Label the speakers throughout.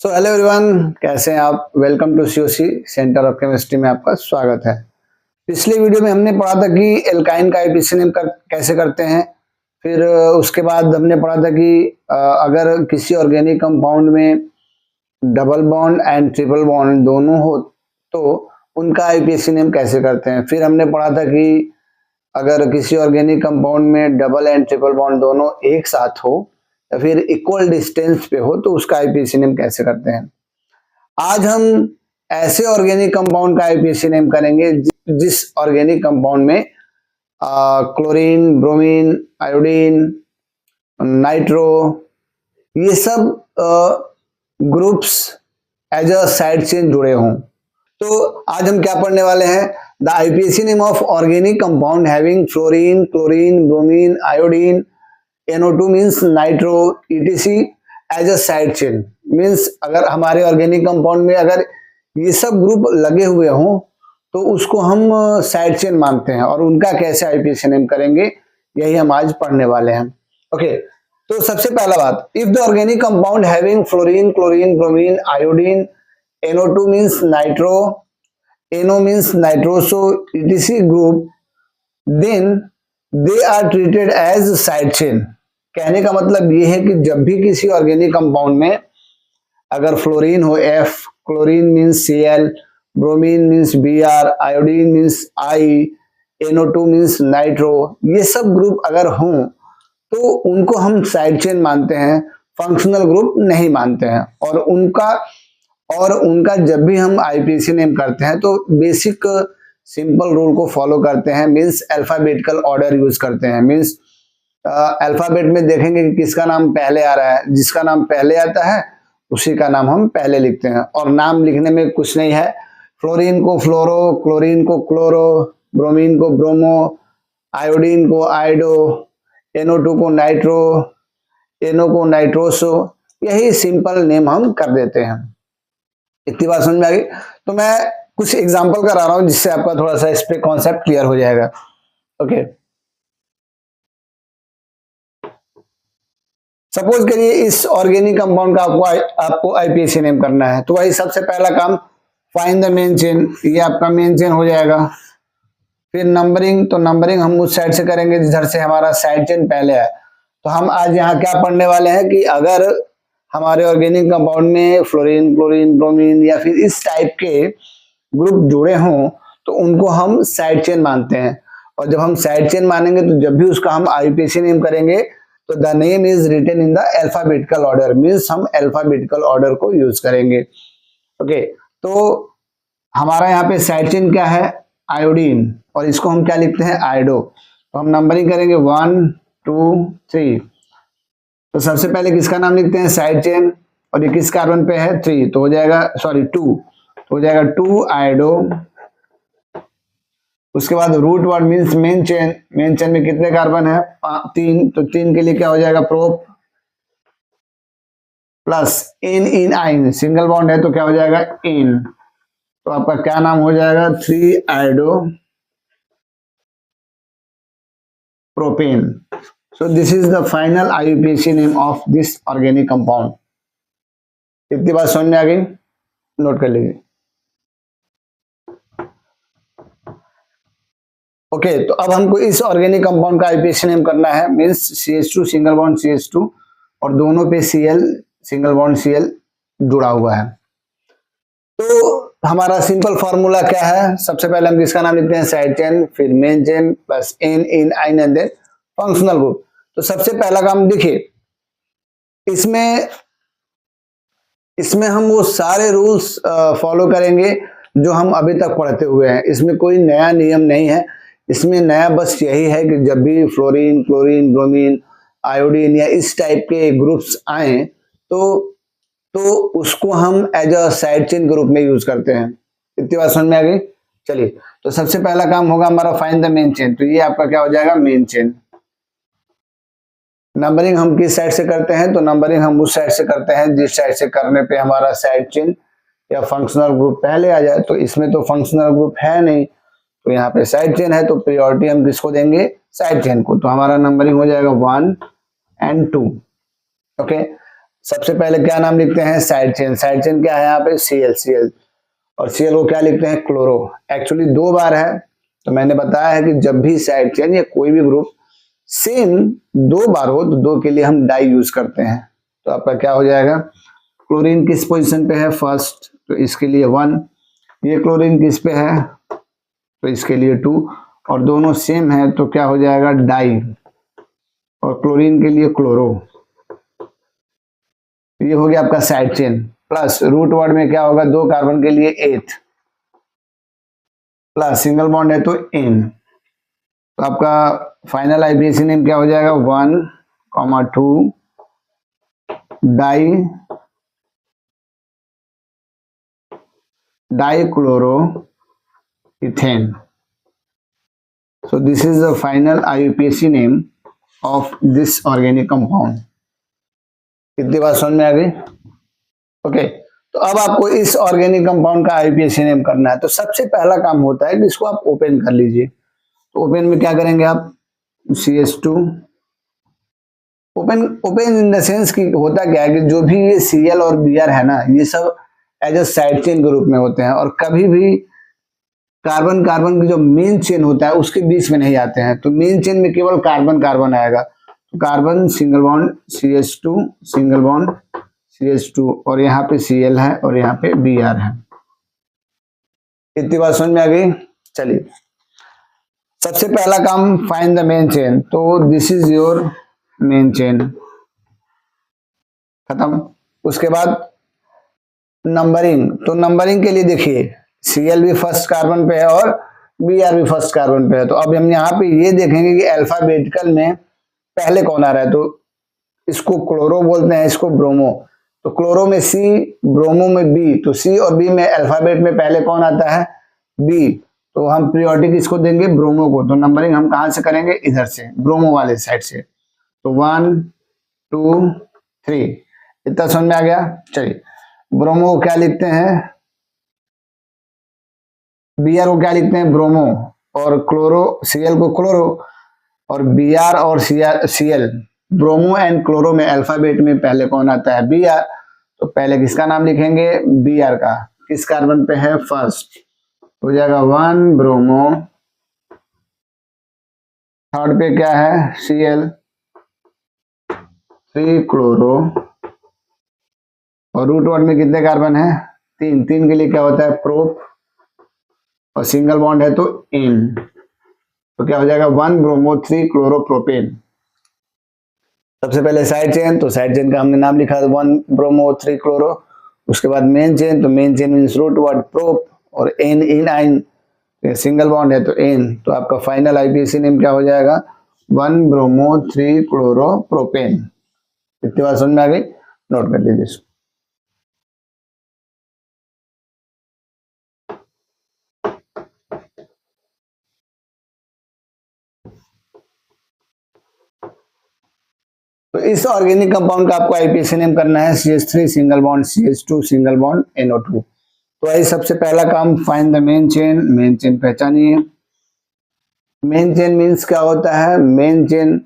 Speaker 1: So hello everyone, कैसे हैं आप। Welcome to COC centre of chemistry में आपका स्वागत है। पिछले वीडियो में हमने पढ़ा था कि एल्काइन का आईपीसी नेम कैसे करते हैं। फिर उसके बाद हमने पढ़ा था कि अगर किसी ऑर्गेनिक कंपाउंड में double bond and triple bond दोनों हो तो उनका आईपीसी नेम कैसे करते हैं। फिर हमने पढ़ा था कि अगर किसी ऑर्गेनिक कंपाउंड में डबल एंड ट्रिपल बॉन्ड दोनों एक साथ हो या फिर इक्वल डिस्टेंस पे हो तो उसका आईपीसी नेम कैसे करते हैं। आज हम ऐसे ऑर्गेनिक कंपाउंड का आईपीसी नेम करेंगे जिस ऑर्गेनिक कंपाउंड में क्लोरीन, ब्रोमीन, आयोडीन, नाइट्रो ये सब groups as a side chain जुड़े हों। तो आज हम क्या पढ़ने वाले हैं, the IPC name of organic compound having fluorine, chlorine, bromine, iodine, NO2 means nitro ETC as a side chain. Means अगर हमारे ऑर्गेनिक कंपाउंड में अगर ये सब ग्रुप लगे हुए हों तो उसको हम साइड चेन मानते हैं और उनका कैसे आईपीसी नेम करेंगे यही हम आज पढ़ने वाले हैं। ओके, तो सबसे पहला बात, if the organic compound having fluorine, chlorine, bromine, iodine, NO2 means nitro, NO means nitroso ETC group, then they are treated as side chain. कहने का मतलब ये है कि जब भी किसी ऑर्गेनिक कंपाउंड में अगर फ्लोरीन हो F, chlorine means Cl, bromine means Br, iodine means I, NO2 means nitro, ये सब ग्रुप अगर हों तो उनको हम साइड चेन मानते हैं, फंक्शनल ग्रुप नहीं मानते हैं। और उनका जब भी हम आईपीसी नेम करते हैं तो बेसिक सिंपल रूल को फॉलो करते हैं, मीन्स अल्फाबेटिकल ऑर्डर यूज करते हैं। मीन्स अल्फाबेट में देखेंगे कि किसका नाम पहले आ रहा है, जिसका नाम पहले आता है उसी का नाम हम पहले लिखते हैं। और नाम लिखने में कुछ नहीं है, फ्लोरीन को फ्लोरो, क्लोरीन को क्लोरो, ब्रोमीन को ब्रोमो, आयोडीन को आयोडो, NO2 को नाइट्रो, NO को नाइट्रोसो, यही सिंपल नेम हम कर देते हैं। इतनी बात समझ में आ गई। तो मैं कुछ एग्जांपल करा रहा हूं जिससे आपका थोड़ा सा इस पे कॉन्सेप्ट क्लियर हो जाएगा। ओके, सपोज करिए इस ऑर्गेनिक कंपाउंड का आपको आईपीसी नेम करना है, तो वही सबसे पहला काम, फाइंड द मेन चेन, ये आपका मेन चेन हो जाएगा। फिर नंबरिंग, तो नंबरिंग हम उस साइड से करेंगे जिधर से हमारा साइड चेन पहले है। तो हम आज यहाँ क्या पढ़ने वाले हैं कि अगर हमारे ऑर्गेनिक कंपाउंड में फ्लोरीन, क्लोरीन, ब्रोमीन या फिर इस टाइप के ग्रुप जुड़े हों तो उनको हम साइड चेन मानते हैं। और जब हम साइड चेन मानेंगे तो जब भी उसका हम आईपीसी नेम करेंगे तो the name is written in the alphabetical order, means हम अल्फाबेटिकल ऑर्डर को यूज करेंगे। ओके, तो हमारा यहाँ पे साइड चेन क्या है, आयोडीन, और इसको हम क्या लिखते हैं, आयोडो। तो हम नंबरिंग करेंगे 1 2 3। तो सबसे पहले किसका नाम लिखते हैं, साइड चेन, और ये किस कार्बन पे है, 3, तो हो जाएगा 2, तो हो जाएगा 2 आयोडो। उसके बाद root word means main chain, main chain में कितने कार्बन है, 3, तो 3 के लिए क्या हो जाएगा, prop, plus ene yne, single bond है तो क्या हो जाएगा, इन, तो आपका क्या नाम हो जाएगा, 3 iodo propane. So this is the final IUPAC name of this organic compound. इतनी बात समझ में आ गई, नोट कर लीजिए। ओके, तो अब हमको इस ऑर्गेनिक कंपाउंड का आईपीएसी नेम करना है, means CH2 single bond CH2 और दोनों पे Cl सिंगल बॉन्ड Cl जुड़ा हुआ है। तो हमारा सिंपल फॉर्मूला क्या है, सबसे पहले हम किसका नाम लिखते हैं, साइड चेन, फिर main chain plus ene yne and then functional group. तो सबसे पहला काम देखिए, इसमें हम वो सारे रूल्स फॉलो करेंगे जो हम अभी तक पढ़ते हुए हैं। इसमें कोई नया नियम नहीं है, इसमें नया बस यही है कि जब भी फ्लोरीन, क्लोरीन, ब्रोमीन, आयोडीन या इस टाइप के ग्रुप्स आए तो उसको हम as a side chain group में यूज करते हैं। इतनी बात समझ में आ गई। चलिए, तो सबसे पहला काम होगा हमारा फाइंड द मेन चेन, तो ये आपका क्या हो जाएगा, मेन चेन। नंबरिंग हम किस साइड से करते हैं, तो नंबरिंग हम उस साइड से करते हैं जिस साइड से करने पे हमारा साइड चेन या फंक्शनल ग्रुप पहले आ जाए। तो इसमें तो फंक्शनल ग्रुप है नहीं, तो यहाँ पे साइड चेन है, तो प्रायोरिटी हम किसको देंगे, साइड चेन को। तो हमारा नंबरिंग हो जाएगा 1 और 2। ओके, सबसे पहले क्या नाम लिखते हैं, साइड चेन। साइड चेन क्या है यहाँ पे, Cl, और Cl को क्या लिखते हैं, क्लोरो। एक्चुअली 2 बार है, तो मैंने बताया है कि जब भी साइड चेन या कोई भी ग्रुप सेम 2 बार हो तो 2 के लिए हम डाई यूज करते हैं। तो आपका क्या हो जाएगा, क्लोरीन किस पोजीशन पे है, फर्स्ट, तो इसके लिए 1। ये क्लोरीन किस पे है, तो इसके लिए 2, और दोनों सेम है तो क्या हो जाएगा, डाई, और क्लोरीन के लिए क्लोरो। ये हो गया आपका side chain. Plus root word में क्या होगा, 2 कार्बन के लिए 8, प्लस सिंगल बॉन्ड है तो इन। तो आपका फाइनल आईपीएसी नेम क्या हो जाएगा, 1,2 dichloro ethane. So this is the final IUPAC name of this organic compound। कितनी बात समझ में आ गई? ओके, तो अब आपको इस ऑर्गेनिक कंपाउंड का IUPAC नेम करना है। तो सबसे पहला काम होता है कि इसको आप ओपन कर लीजिए। तो ओपन में क्या करेंगे आप, CH2 open in the sense कि होता क्या है कि जो भी ये Cl और Br है ना, ये सब एज अ साइड चेन के रूप में होते हैं, और कभी भी कार्बन कार्बन की जो मेन चेन होता है उसके बीच में नहीं आते हैं। तो मेन चेन में केवल कार्बन कार्बन आएगा। तो carbon single bond CH2 single bond CH2, और यहाँ पे Cl है और यहाँ पे Br है। इतनी बात समझ में आ गई? चलिए, सबसे पहला काम फाइंड द मेन चेन। तो this is your main chain, खत्म। उसके बाद नंबरिंग। तो नंबरिंग के लिए देखिए, Cl भी फर्स्ट कार्बन पे है और Br भी फर्स्ट कार्बन पे है। तो अब हम यहाँ पे ये देखेंगे कि अल्फाबेटिकल में पहले कौन आ रहा है। तो इसको क्लोरो बोलते हैं, इसको ब्रोमो। तो क्लोरो में C, ब्रोमो में B। तो C और B में अल्फाबेट में पहले कौन आता है, B। तो हम प्रियोरिटी किसको देंगे, ब्रोमो को। तो नंबरिंग हम कहां से करेंगे, इधर से, ब्रोमो वाले साइड से। तो 1 2 3, इतना समझ में आ गया। चलिए, ब्रोमो को क्या लिखते हैं, Br को क्या लिखते हैं, ब्रोमो, और क्लोरो Cl को क्लोरो, और Br और Cl ब्रोमो एंड क्लोरो में अल्फाबेट में पहले कौन आता है, Br। तो पहले किसका नाम लिखेंगे, Br का। किस कार्बन पे है, फर्स्ट, हो जाएगा 1 ब्रोमो। थर्ड पे क्या है, Cl, 3 क्लोरो, और रूट वर्ड में कितने कार्बन है, 3। 3 के लिए क्या होता है, प्रोप, और सिंगल बॉन्ड है तो इन। तो क्या हो जाएगा, 1 ब्रोमो 3 क्लोरो प्रोपेन। सबसे पहले साइड चेन, तो साइड चेन का हमने नाम लिखा 1 ब्रोमो 3 क्लोरो। उसके बाद मेन चेन, तो main chain means root word prop, और ane ene yne, single bond है तो एन। तो आपका फाइनल आईपीएसी नेम क्या हो जाएगा, 1 ब्रोमो 3 क्लोरो प्रोपेन। इतनी बात समझ में आ गई, नोट कर लीजिए इसको। तो इस ऑर्गेनिक कंपाउंड का आपको आईपीएसी नेम करना है CH3 single bond CH2 single bond NO2। तो आई सबसे पहला काम, find the main chain. Main chain पहचानिए। मेन चेन मीन्स क्या होता है, main chain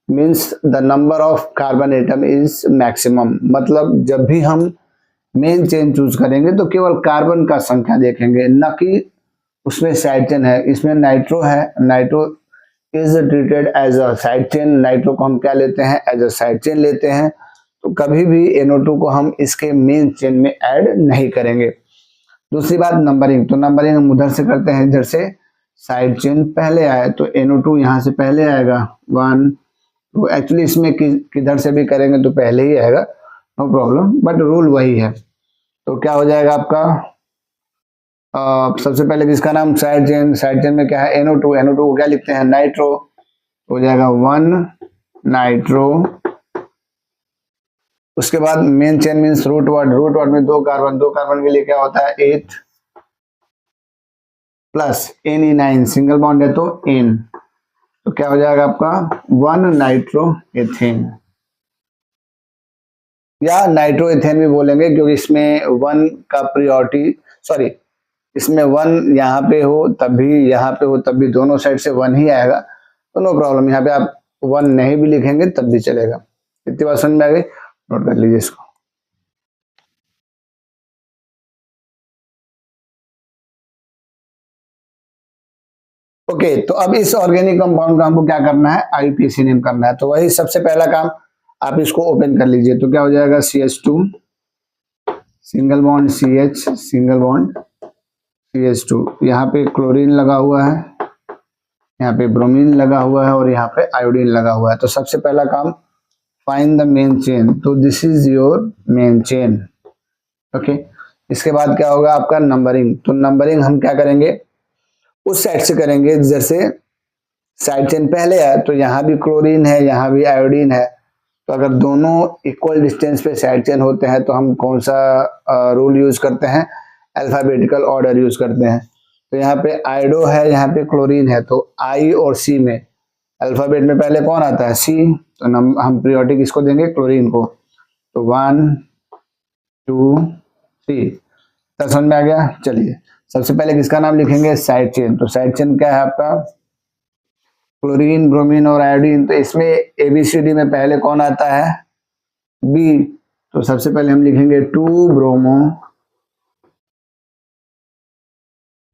Speaker 1: means the number of carbon atom is maximum. मतलब जब भी हम मेन चेन चूज करेंगे तो केवल कार्बन का संख्या देखेंगे, न कि उसमें साइड चेन है। इसमें नाइट्रो है, nitro is treated as a side chain. Nitro को हम क्या लेते हैं, एज अ साइड चेन लेते हैं। तो कभी भी NO2 को हम इसके मेन चेन में ऐड नहीं करेंगे। दूसरी बात, नंबरिंग। तो नंबरिंग हम उधर से करते हैं, इधर से साइड चेन पहले आए तो NO2 यहाँ से पहले आएगा 1। तो एक्चुअली इसमें किधर से भी करेंगे तो पहले ही आएगा, नो प्रॉब्लम, बट रूल वही है। तो क्या हो जाएगा आपका, सबसे पहले किसका नाम, साइड चेन। साइड चेन में क्या है, NO2। NO2 को क्या लिखते हैं, नाइट्रो। हो जाएगा 1 नाइट्रो। उसके बाद main chain means root word. Root word में 2 कार्बन, 2 कार्बन के लिए क्या होता है, 8 प्लस NE9 सिंगल बॉन्ड है तो N। तो क्या हो जाएगा आपका 1 नाइट्रो एथेन, या नाइट्रो एथेन भी बोलेंगे क्योंकि इसमें 1 का प्रियोरिटी, सॉरी, इसमें 1 यहाँ पे हो तब भी, यहाँ पे हो तब भी, दोनों साइड से 1 ही आएगा। तो नो प्रॉब्लम, यहाँ पे आप 1 नहीं भी लिखेंगे तब भी चलेगा। इतनी बात समझ में आ गई। नोट कर लीजिए इसको। ओके, तो अब इस ऑर्गेनिक कंपाउंड का हमको क्या करना है, आईयूपीएसी नेम करना है। तो वही सबसे पहला काम, आप इसको ओपन कर लीजिए। तो क्या हो जाएगा, CH2 single bond CH single bond CH2, यहाँ पे क्लोरीन लगा हुआ है, यहाँ पे ब्रोमीन लगा हुआ है और यहाँ पे आयोडीन लगा हुआ है। तो सबसे पहला काम, फाइंड द मेन चेन। तो this is your main chain. Okay, इसके बाद क्या होगा आपका नंबरिंग। तो नंबरिंग हम क्या करेंगे, उस साइड से करेंगे जैसे साइड चेन पहले है, तो यहाँ भी क्लोरीन है, यहाँ भी आयोडीन है। तो अगर दोनों इक्वल डिस्टेंस पे साइड चेन होते हैं तो हम कौन सा रूल यूज करते हैं, अल्फाबेटिकल ऑर्डर यूज करते हैं। तो यहाँ पे आयोडो है, यहाँ पे क्लोरीन है, तो आई और सी में अल्फाबेट में पहले कौन आता है, सी। तो हम प्रियोरिटी किसको देंगे, क्लोरीन को। तो 1 2 3, तब समझ में आ गया। चलिए सबसे पहले किसका नाम लिखेंगे, साइड चेन। तो साइड चेन क्या है आपका, क्लोरीन, ब्रोमीन और आयोडीन। तो इसमें ABCD में पहले कौन आता है, बी। तो सबसे पहले हम लिखेंगे 2 ब्रोमो,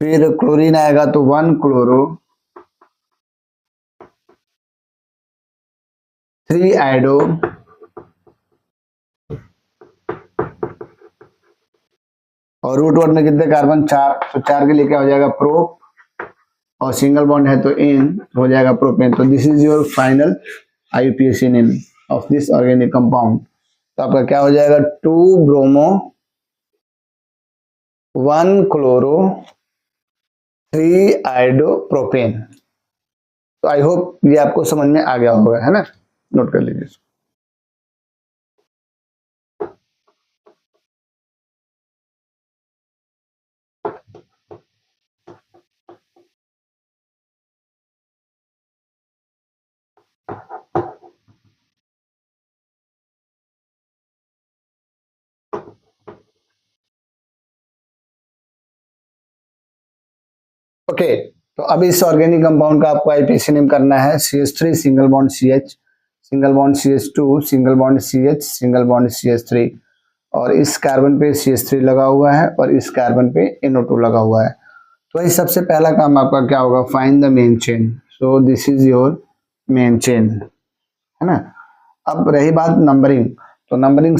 Speaker 1: फिर क्लोरीन आएगा तो 1 क्लोरो, 3 आयोडो, और रूट वर्ड में कितने कार्बन, 4। तो 4 के लिए क्या हो जाएगा, प्रोप, और सिंगल बॉन्ड है तो इन, हो जाएगा प्रोपेन। तो this is your final IUPAC name of this organic compound. तो आपका क्या हो जाएगा, 2 ब्रोमो, 1 क्लोरो, 3 आयोडो प्रोपेन। तो आई होप ये आपको समझ में आ गया होगा, है ना। नोट कर लीजिए। ओके, तो अब इस ऑर्गेनिक कंपाउंड का आपको आईपीसी नेम करना है, CH3 single bond CH single bond CH2 single bond CH single bond CH3, और इस कार्बन पे CH3 लगा हुआ है और इस कार्बन पे NO2 लगा हुआ है। तो इस सबसे पहला काम आपका क्या होगा, find the main chain. So this is your main chain, है ना। अब रही बात नंबरिंग, तो नंबरिंग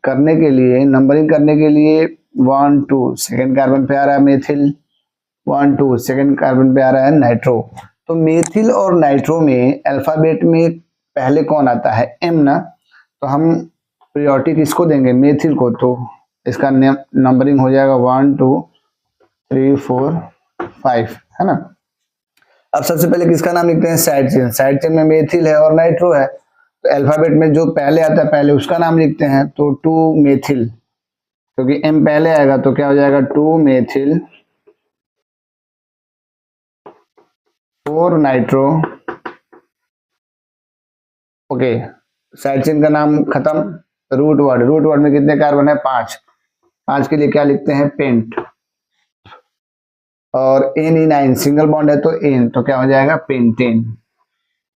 Speaker 1: करने के लिए 1 2 सेकेंड कार्बन पे आ रहा है मेथिल, 1 2 सेकेंड कार्बन पे आ रहा है नाइट्रो। तो मेथिल और नाइट्रो में अल्फाबेट में पहले कौन आता है, M ना। तो हम प्रायोरिटी किसको देंगे, मेथिल को। तो इसका नंबरिंग हो जाएगा 1 2 3 4 5, है ना। अब सबसे पहले किसका नाम लिखते हैं, साइड चेन। साइड चेन में मेथिल है और नाइट्रो है, तो अल्फाबेट में जो पहले आता है पहले उसका नाम लिखते हैं। तो 2 मेथिल, क्योंकि M पहले आएगा तो क्या हो जाएगा, 2 methyl 4 nitro. Okay, side chain का नाम खत्म। रूट वर्ड में कितने कार्बन है, 5। 5 के लिए क्या लिखते हैं, पेंट। और NE9 सिंगल बॉन्ड है तो एन, तो क्या हो जाएगा, पेंटेन।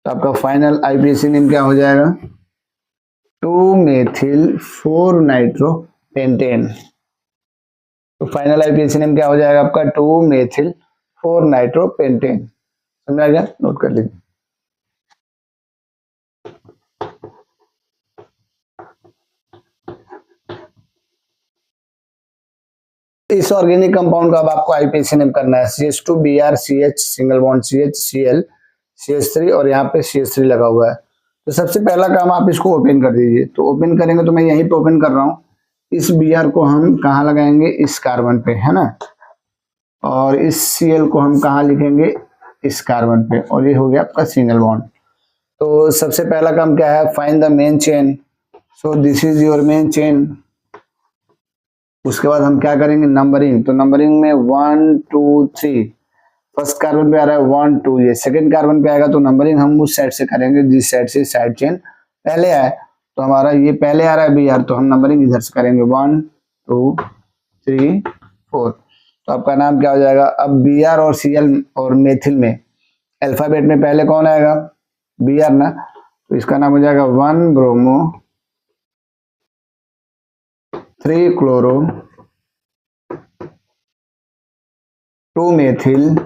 Speaker 1: तो आपका फाइनल आईपीएसी नेम क्या हो जाएगा, 2 मेथिल 4 नाइट्रो पेंटेन। तो फाइनल आईपीएसी नेम क्या हो जाएगा आपका, 2 मेथिल 4 नाइट्रो पेंटेन। समझ आ गया, नोट कर लीजिए। इस ऑर्गेनिक कंपाउंड का अब आपको आईपीएसी नेम करना है, CH2Br CH single bond CH Cl CH3, और यहाँ पे CH3 लगा हुआ है। तो सबसे पहला काम आप इसको ओपन कर दीजिए। तो ओपन करेंगे, तो मैं यहीं पे ओपन कर रहा हूँ। इस Br को हम कहाँ लगाएंगे, इस कार्बन पे, है ना। और इस Cl को हम कहाँ लिखेंगे, इस कार्बन पे, और ये हो गया आपका सिंगल बॉन्ड। तो सबसे पहला काम क्या है, find the main chain. So this is your main chain. उसके बाद हम क्या करेंगे, नंबरिंग। तो नंबरिंग में 1 2 3, फर्स्ट कार्बन पे आ रहा है 1 2, ये सेकंड कार्बन पे आएगा। तो नंबरिंग हम उस साइड से करेंगे जिस साइड से साइड चेन पहले आए। तो हमारा ये पहले आ रहा है Br, तो हम नंबरिंग इधर से करेंगे 1 2 3 4। तो आपका नाम क्या हो जाएगा, अब Br और Cl और मेथिल में अल्फाबेट में पहले कौन आएगा, Br ना। तो इसका नाम हो जाएगा 1 bromo, 3-chloro 2-methyl,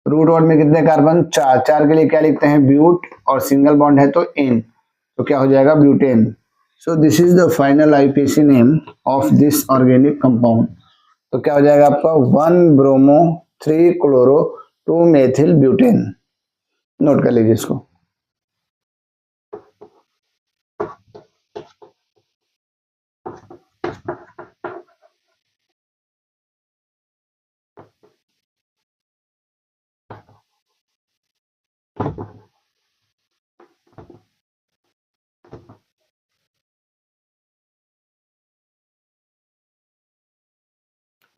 Speaker 1: root word में कितने कार्बन, 4, 4 के लिए क्या लिखते हैं, ब्यूट, और सिंगल बॉन्ड है तो इन, तो क्या हो जाएगा, butane. So this is the final IPC name of this organic compound. तो क्या हो जाएगा आपका 1-ब्रोमो 3-क्लोरो 2-मेथिल ब्यूटेन। नोट कर लीजिए इसको।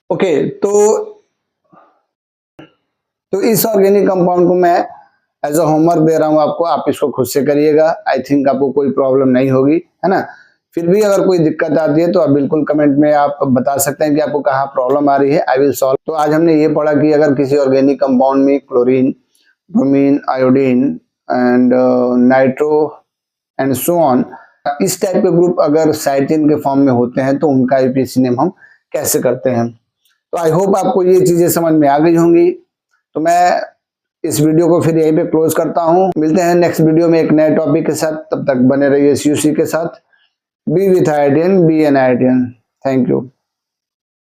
Speaker 1: ओके, तो इस ऑर्गेनिक कंपाउंड को मैं एज अ होमवर्क दे रहा हूं आपको, आप इसको खुद से करिएगा। आई थिंक आपको कोई प्रॉब्लम नहीं होगी, है ना। फिर भी अगर कोई दिक्कत आती है तो आप बिल्कुल कमेंट में आप बता सकते हैं कि आपको कहाँ प्रॉब्लम आ रही है, आई विल सॉल्व। तो आज हमने ये पढ़ा कि अगर किसी ऑर्गेनिक कंपाउंड में chlorine, bromine, iodine and nitro and so on, इस टाइप के ग्रुप अगर साइटिन के फॉर्म में होते हैं तो उनका आईपीसी नेम हम कैसे करते हैं। तो आई होप आपको ये चीजें समझ में आ गई होंगी। तो मैं इस वीडियो को फिर यहीं पे क्लोज करता हूं। मिलते हैं नेक्स्ट वीडियो में एक नए टॉपिक के साथ, तब तक बने रहिए सीयूसी के साथ। Be with iodine, be an iodine. Thank you.